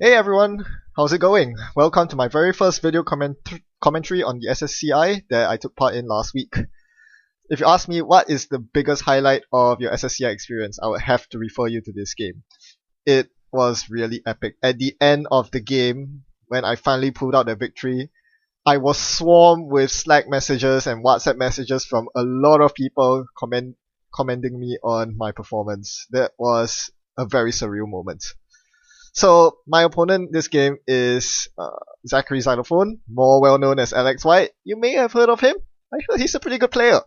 Hey everyone, how's it going? Welcome to my very first video commentary on the SSCI that I took part in last week. If you ask me what is the biggest highlight of your SSCI experience, I would have to refer you to this game. It was really epic. At the end of the game, when I finally pulled out the victory, I was swarmed with Slack messages and WhatsApp messages from a lot of people commending me on my performance. That was a very surreal moment. So my opponent this game is Zachary Xylophone, more well known as Alex White. You may have heard of him. I heard he's a pretty good player.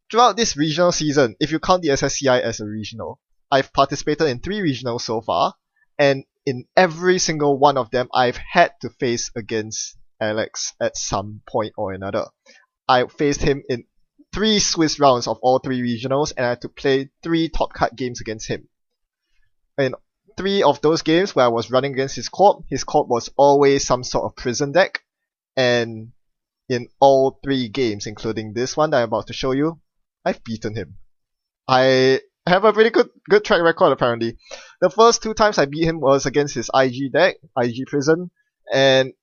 Throughout this regional season, if you count the SSCI as a regional, I've participated in 3 regionals so far, and in every single one of them, I've had to face against Alex at some point or another. I faced him in 3 Swiss rounds of all 3 regionals, and I had to play 3 top cut games against him. In 3 of those games where I was running against his corp was always some sort of prison deck, and in all 3 games, including this one that I'm about to show you, I've beaten him. I have a pretty good track record apparently. The first 2 times I beat him was against his IG deck, IG prison, and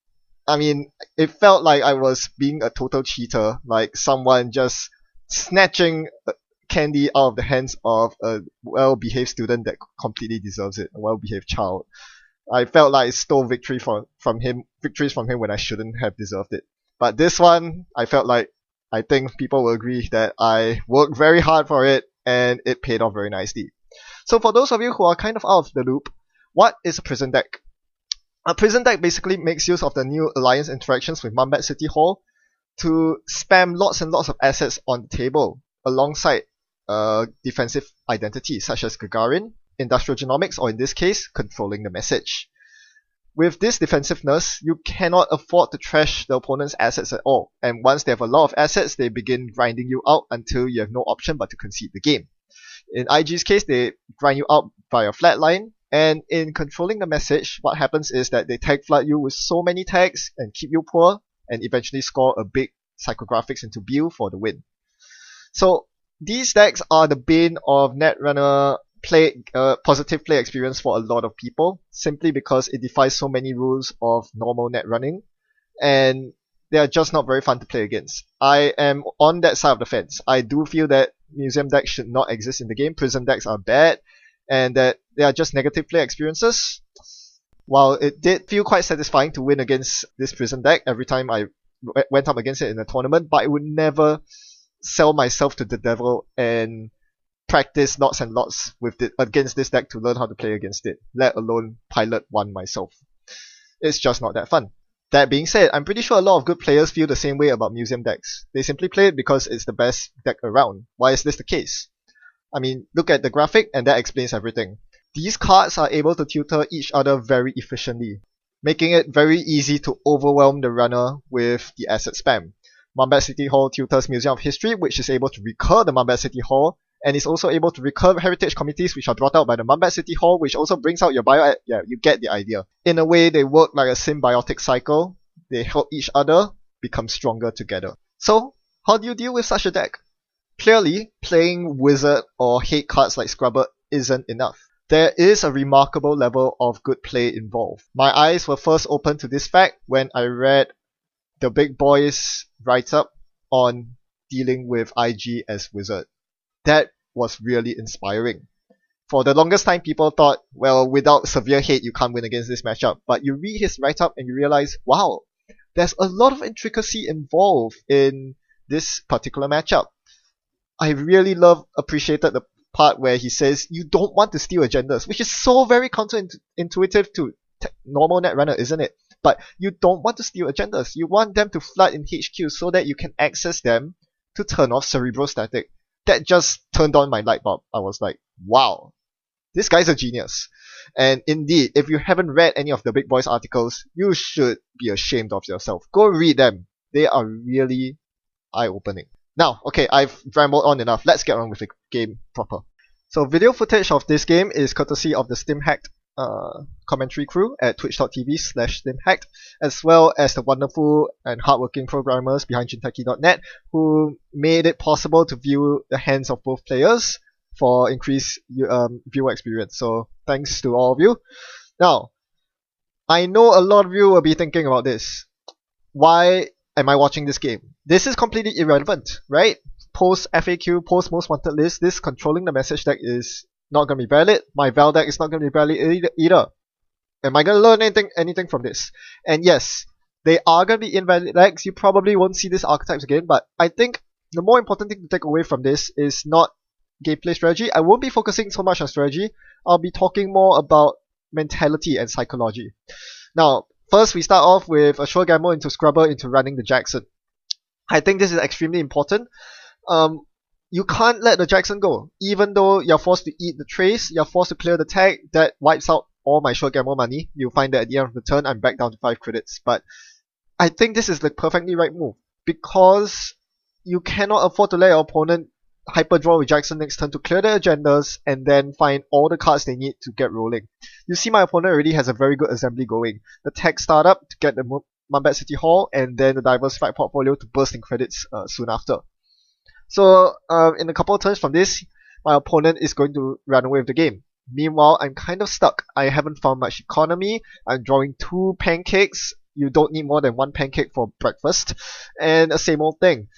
I mean, it felt like I was being a total cheater, like someone just snatching candy out of the hands of a well-behaved student that completely deserves it, a well-behaved child. I felt like I stole victories from him when I shouldn't have deserved it. But this one, I felt like, I think people will agree that I worked very hard for it and it paid off very nicely. So for those of you who are kind of out of the loop, what is a prison deck? A prison deck basically makes use of the new alliance interactions with Mumbat City Hall to spam lots and lots of assets on the table alongside defensive identities such as Gagarin, industrial genomics, or in this case, controlling the message. With this defensiveness, you cannot afford to trash the opponent's assets at all, and once they have a lot of assets, they begin grinding you out until you have no option but to concede the game. In IG's case, they grind you out via flatline, and in controlling the message, what happens is that they tag flood you with so many tags and keep you poor, and eventually score a big psychographics into Bill for the win. So these decks are the bane of Netrunner positive play experience for a lot of people, simply because it defies so many rules of normal net running, and they are just not very fun to play against. I am on that side of the fence. I do feel that museum decks should not exist in the game. Prison decks are bad, and that they are just negative play experiences. While it did feel quite satisfying to win against this prison deck every time I went up against it in a tournament, but I would never sell myself to the devil and practice lots and lots against this deck to learn how to play against it, let alone pilot one myself. It's just not that fun. That being said, I'm pretty sure a lot of good players feel the same way about museum decks. They simply play it because it's the best deck around. Why is this the case? I mean, look at the graphic and that explains everything. These cards are able to tutor each other very efficiently, making it very easy to overwhelm the runner with the asset spam. Mumbat City Hall tutors Museum of History, which is able to recur the Mumbat City Hall, and is also able to recur heritage committees which are brought out by the Mumbat City Hall, which also brings out your bio. Yeah, you get the idea. In a way, they work like a symbiotic cycle. They help each other become stronger together. So, how do you deal with such a deck? Clearly, playing Wizard or hate cards like Scrubber isn't enough. There is a remarkable level of good play involved. My eyes were first opened to this fact when I read the big boys' write-up on dealing with IG as Wizard. That was really inspiring. For the longest time, people thought, well, without severe hate, you can't win against this matchup. But you read his write-up and you realize, wow, there's a lot of intricacy involved in this particular matchup. I really appreciated the part where he says, you don't want to steal agendas, which is so very counterintuitive to normal Netrunner, isn't it? But you don't want to steal agendas. You want them to flood in HQ so that you can access them to turn off Cerebrostatic. That just turned on my light bulb. I was like, wow, this guy's a genius. And indeed, if you haven't read any of the Big Boys articles, you should be ashamed of yourself. Go read them. They are really eye-opening. Now, okay, I've rambled on enough. Let's get on with the game proper. So video footage of this game is courtesy of the StimHacked commentary crew at twitch.tv/StimHacked, as well as the wonderful and hardworking programmers behind Jinteki.net who made it possible to view the hands of both players for increased viewer experience. So thanks to all of you. Now, I know a lot of you will be thinking about this. Why am I watching this game? This is completely irrelevant, right? Post FAQ, post most wanted list, this controlling the message deck is not going to be valid. My Val deck is not going to be valid either. Am I going to learn anything from this? And yes, they are going to be invalid decks. You probably won't see these archetypes again, but I think the more important thing to take away from this is not gameplay strategy. I won't be focusing so much on strategy. I'll be talking more about mentality and psychology. Now, first we start off with a short gamble into Scrubber into running the Jackson. I think this is extremely important. You can't let the Jackson go. Even though you're forced to eat the trace, you're forced to clear the tag, that wipes out all my short gamble money. You'll find that at the end of the turn, I'm back down to 5 credits. But I think this is the perfectly right move, because you cannot afford to let your opponent hyper draw with Jackson next turn to clear their agendas and then find all the cards they need to get rolling. You see my opponent already has a very good assembly going. The tech startup to get the Mumbai City Hall, and then the diversified portfolio to burst in credits soon after. So in a couple of turns from this, my opponent is going to run away with the game. Meanwhile, I'm kind of stuck. I haven't found much economy. I'm drawing 2 pancakes. You don't need more than 1 pancake for breakfast. And the same old thing.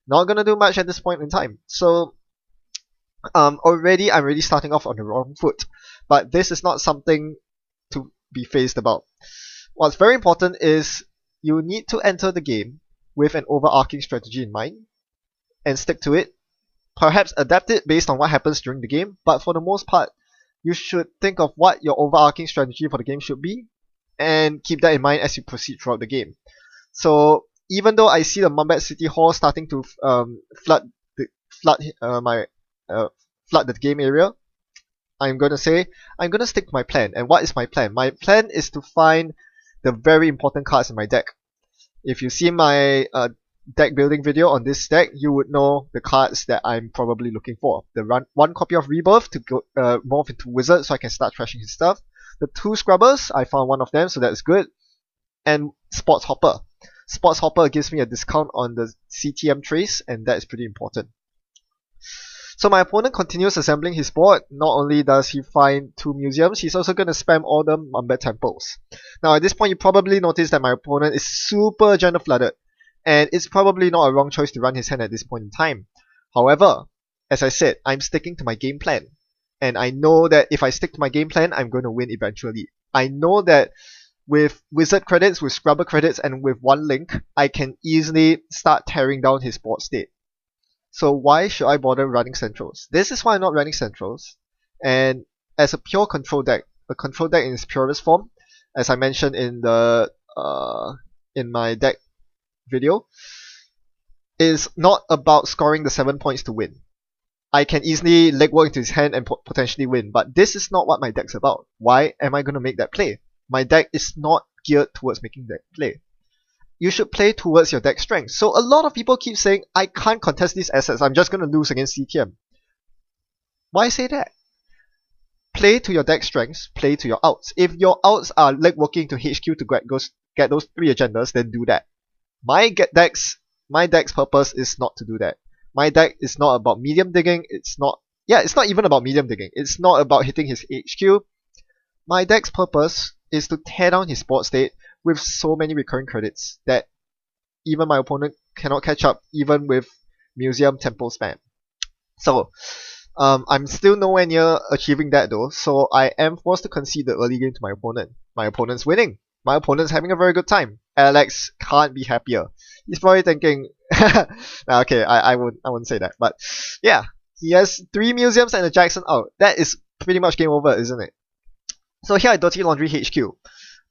Not gonna do much at this point in time. So already I'm already starting off on the wrong foot. But this is not something to be phased about. What's very important is you need to enter the game with an overarching strategy in mind and stick to it. Perhaps adapt it based on what happens during the game, but for the most part, you should think of what your overarching strategy for the game should be and keep that in mind as you proceed throughout the game. So even though I see the Mumbai City Hall starting to flood the game area, I'm gonna stick to my plan. And what is my plan? My plan is to find the very important cards in my deck. If you see my deck building video on this deck, you would know the cards that I'm probably looking for. The 1 copy of Rebirth to go morph into Wizard so I can start trashing his stuff. The 2 Scrubbers, I found one of them, so that's good. And Sports Hopper. Sports Hopper gives me a discount on the CTM trace, and that is pretty important. So my opponent continues assembling his board. Not only does he find 2 museums, he's also going to spam all the Mumbai temples. Now at this point, you probably notice that my opponent is super agenda flooded, and it's probably not a wrong choice to run his hand at this point in time. However, as I said, I'm sticking to my game plan. And I know that if I stick to my game plan, I'm going to win eventually. I know that with Wizard credits, with Scrubber credits, and with 1 link, I can easily start tearing down his board state. So why should I bother running Centrals? This is why I'm not running Centrals. And as a pure control deck, a control deck in its purest form, as I mentioned in the in my deck video, is not about scoring the 7 points to win. I can easily legwork into his hand and potentially win, but this is not what my deck's about. Why am I going to make that play? My deck is not geared towards making that play. You should play towards your deck strength. So a lot of people keep saying, I can't contest these assets, I'm just going to lose against CTM. Why say that? Play to your deck strengths, play to your outs. If your outs are legworking to HQ to get those 3 agendas, then do that. My deck's purpose is not to do that. My deck is not about medium digging. It's not even about medium digging. It's not about hitting his HQ. My deck's purpose is to tear down his board state with so many recurring credits that even my opponent cannot catch up, even with Museum Temple spam. So, I'm still nowhere near achieving that though, so I am forced to concede the early game to my opponent. My opponent's winning. My opponent's having a very good time. Alex can't be happier. He's probably thinking, okay, I wouldn't say that, but yeah, he has 3 museums and a Jackson out. That is pretty much game over, isn't it? So here I dirty laundry HQ.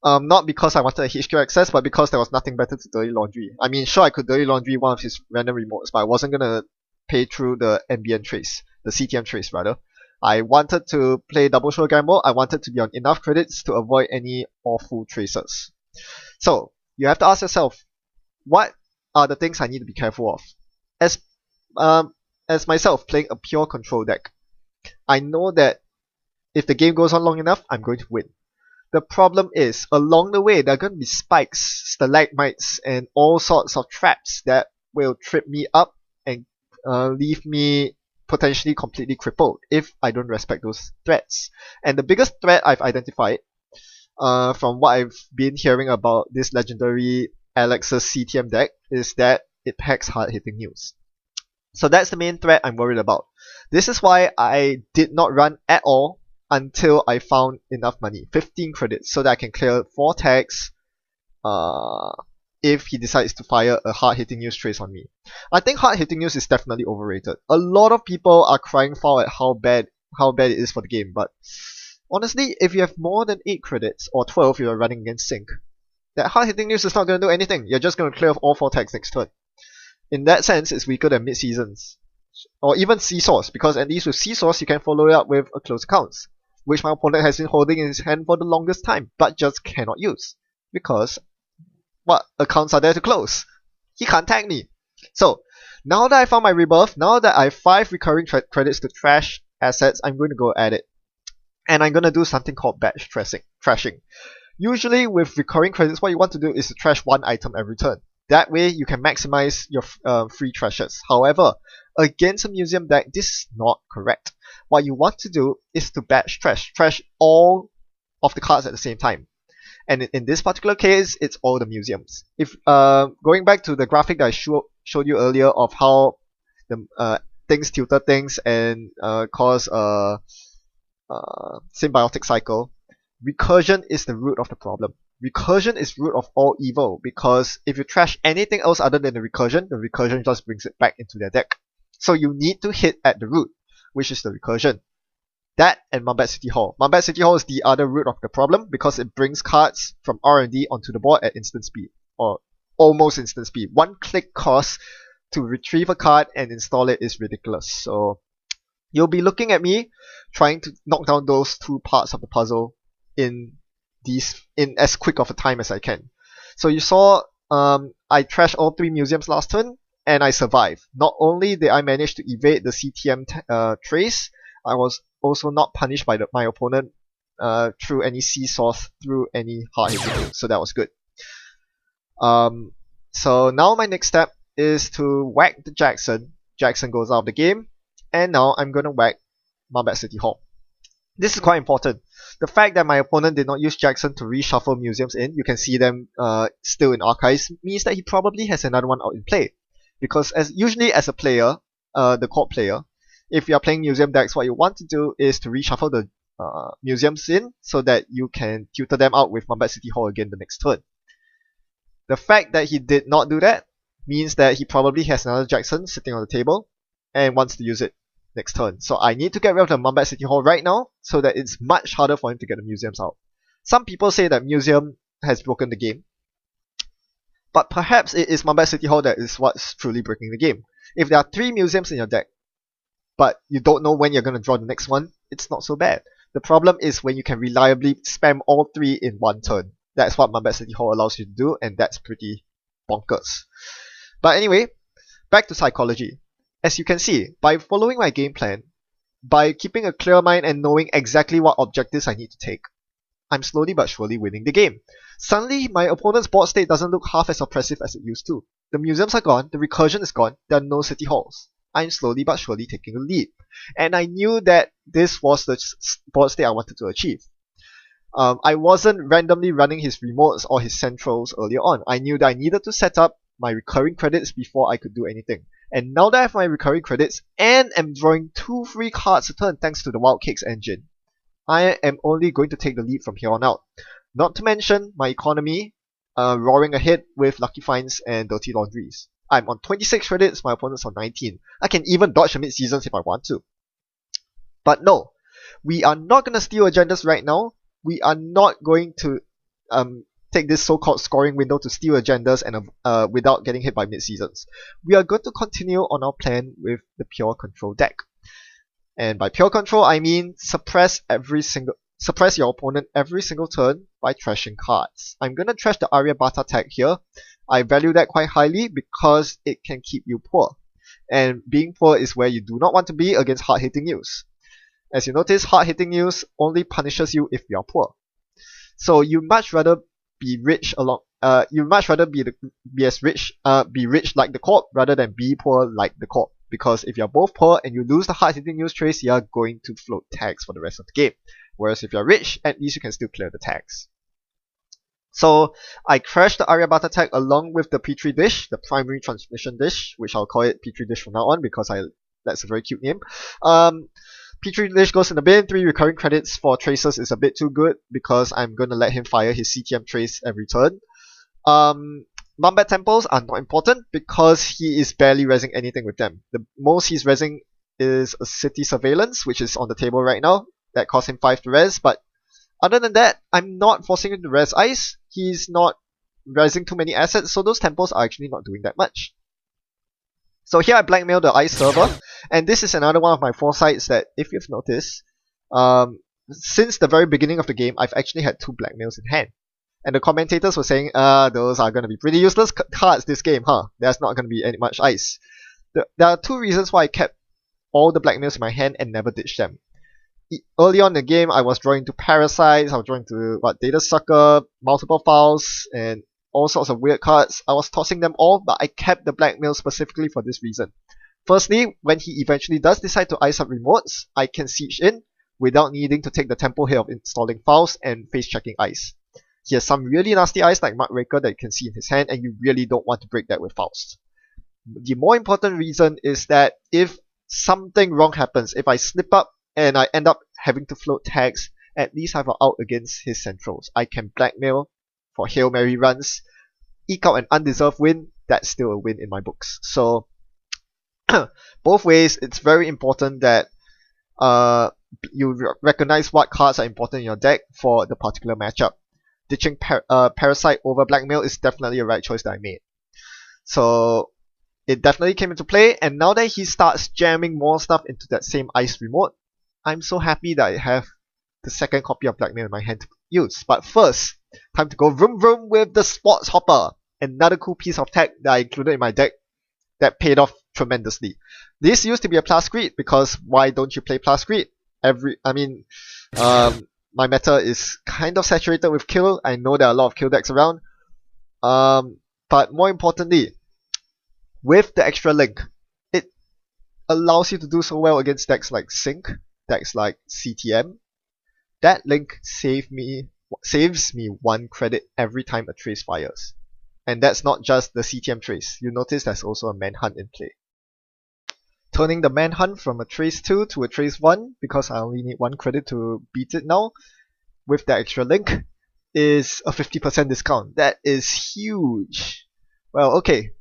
Not because I wanted a HQ access, but because there was nothing better to dirty laundry. I mean, sure, I could dirty laundry one of his random remotes, but I wasn't gonna pay through the NBN trace, the CTM trace rather. I wanted to play double show gamble. I wanted to be on enough credits to avoid any awful traces. So you have to ask yourself, what are the things I need to be careful of? As myself playing a pure control deck, I know that if the game goes on long enough, I'm going to win. The problem is, along the way, there are going to be spikes, stalagmites, and all sorts of traps that will trip me up and leave me potentially completely crippled if I don't respect those threats. And the biggest threat I've identified from what I've been hearing about this legendary Alex's CTM deck, is that it packs hard-hitting news. So that's the main threat I'm worried about. This is why I did not run at all until I found enough money, 15 credits, so that I can clear 4 tags if he decides to fire a hard-hitting news trace on me. I think hard-hitting news is definitely overrated. A lot of people are crying foul at how bad it is for the game, but honestly, if you have more than 8 credits, or 12 if you're running against Sync, that hard-hitting news is not going to do anything. You're just going to clear all 4 tags next turn. In that sense, it's weaker than mid-seasons. Or even Seesaws, because at least with Seesaws you can follow it up with a close accounts, which my opponent has been holding in his hand for the longest time, but just cannot use. Because what accounts are there to close? He can't tag me. So, now that I found my rebirth, now that I have 5 recurring credits to trash assets, I'm going to go at it. And I'm going to do something called batch trashing. Usually with recurring credits, what you want to do is to trash 1 item every turn. That way you can maximize your free trashes. However, against a museum deck, this is not correct. What you want to do is to batch trash all of the cards at the same time. And in this particular case, it's all the museums. If going back to the graphic that I showed you earlier of how the things tilted things and cause a symbiotic cycle, recursion is the root of the problem. Recursion is root of all evil, because if you trash anything else other than the recursion just brings it back into their deck. So you need to hit at the root, which is the recursion. That and Mambat City Hall. Mambat City Hall is the other root of the problem because it brings cards from R&D onto the board at instant speed, or almost instant speed. 1 click cost to retrieve a card and install it is ridiculous. So you'll be looking at me trying to knock down those 2 parts of the puzzle in as quick of a time as I can. So you saw I trashed all 3 museums last turn and I survived. Not only did I manage to evade the CTM trace, I was also not punished by my opponent through any seesaws, through any hard hitting, so that was good. So now my next step is to whack the Jackson. Jackson goes out of the game, and now I'm gonna whack Mambat City Hall. This is quite important. The fact that my opponent did not use Jackson to reshuffle museums in, you can see them still in archives, means that he probably has another one out in play. Because usually as a player, the court player, if you are playing museum decks, what you want to do is to reshuffle the museums in so that you can tutor them out with Mambat City Hall again the next turn. The fact that he did not do that means that he probably has another Jackson sitting on the table and wants to use it next turn. So I need to get rid of the Mambat City Hall right now so that it's much harder for him to get the museums out. Some people say that museum has broken the game, but perhaps it is Mambat City Hall that is what's truly breaking the game. If there are 3 museums in your deck, but you don't know when you're going to draw the next one, it's not so bad. The problem is when you can reliably spam all 3 in 1 turn. That's what Mambat City Hall allows you to do, and that's pretty bonkers. But anyway, back to psychology. As you can see, by following my game plan, by keeping a clear mind and knowing exactly what objectives I need to take, I'm slowly but surely winning the game. Suddenly, my opponent's board state doesn't look half as oppressive as it used to. The museums are gone, the recursion is gone, there are no city halls. I'm slowly but surely taking the lead. And I knew that this was the board state I wanted to achieve. I wasn't randomly running his remotes or his centrals earlier on. I knew that I needed to set up my recurring credits before I could do anything. And now that I have my recurring credits and am drawing 2 free cards a turn thanks to the Wild Cakes engine, I am only going to take the lead from here on out. Not to mention my economy roaring ahead with Lucky Finds and Dirty Laundries. I'm on 26 credits, my opponent's on 19. I can even dodge the mid-seasons if I want to. But no, we are not going to steal agendas right now. We are not going to take this so-called scoring window to steal agendas and without getting hit by mid-seasons. We are going to continue on our plan with the pure control deck. And by pure control, I mean suppress your opponent every single turn by trashing cards. I'm gonna trash the Arya Bata tag here. I value that quite highly because it can keep you poor. And being poor is where you do not want to be against hard-hitting news. As you notice, hard-hitting news only punishes you if you are poor. So you much rather be rich you much rather be rich like the corp rather than be poor like the corp. Because if you're both poor and you lose the hard-hitting news trace, you're going to float tags for the rest of the game. Whereas if you're rich, at least you can still clear the tags. So I crashed the Aryabhata tag along with the Petri dish, the primary transmission dish, which I'll call it Petri dish from now on because that's a very cute name. Petri dish goes in the bin. 3 recurring credits for traces is a bit too good because I'm gonna let him fire his CTM trace every turn. Numbat temples are not important because he is barely rezzing anything with them. The most he's rezzing is a city surveillance, which is on the table right now. That costs him 5 to res, but other than that, I'm not forcing him to res ice. He's not rezzing too many assets, so those temples are actually not doing that much. So here I blackmail the ice server, and this is another one of my foresights that, if you've noticed, since the very beginning of the game, I've actually had 2 blackmails in hand. And the commentators were saying, those are going to be pretty useless cards this game, huh? There's not going to be any much ice. There are 2 reasons why I kept all the blackmails in my hand and never ditched them. Early on in the game, I was drawing to Parasites, I was drawing to Data Sucker, multiple files, and all sorts of weird cards. I was tossing them all, but I kept the blackmail specifically for this reason. Firstly, when he eventually does decide to ice up remotes, I can siege in without needing to take the tempo hit of installing files and face checking ice. He has some really nasty ice like Muckraker that you can see in his hand, and you really don't want to break that with Faust. The more important reason is that if something wrong happens, if I slip up and I end up having to float tags, at least I have an out against his centrals. I can blackmail for Hail Mary runs, eke out an undeserved win, that's still a win in my books. So, both ways, it's very important that you recognize what cards are important in your deck for the particular matchup. Ditching Parasite over Blackmail is definitely a right choice that I made. So, it definitely came into play, and now that he starts jamming more stuff into that same ice remote, I'm so happy that I have the second copy of Blackmail in my hand to use. But first, time to go vroom vroom with the Sports Hopper. Another cool piece of tech that I included in my deck that paid off tremendously. This used to be a Plascrete because why don't you play Plascrete? My meta is kind of saturated with kill. I know there are a lot of kill decks around. But more importantly, with the extra link, it allows you to do so well against decks like Sync, decks like CTM. That link saves me 1 credit every time a trace fires. And that's not just the CTM trace. You notice there's also a Manhunt in play. Turning the Manhunt from a trace 2 to a trace 1, because I only need 1 credit to beat it now, with that extra link, is a 50% discount. That is huge. Well, okay.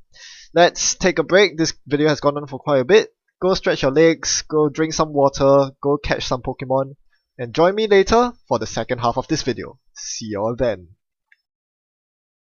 Let's take a break. This video has gone on for quite a bit. Go stretch your legs, go drink some water, go catch some Pokemon, and join me later for the second half of this video. See you all then.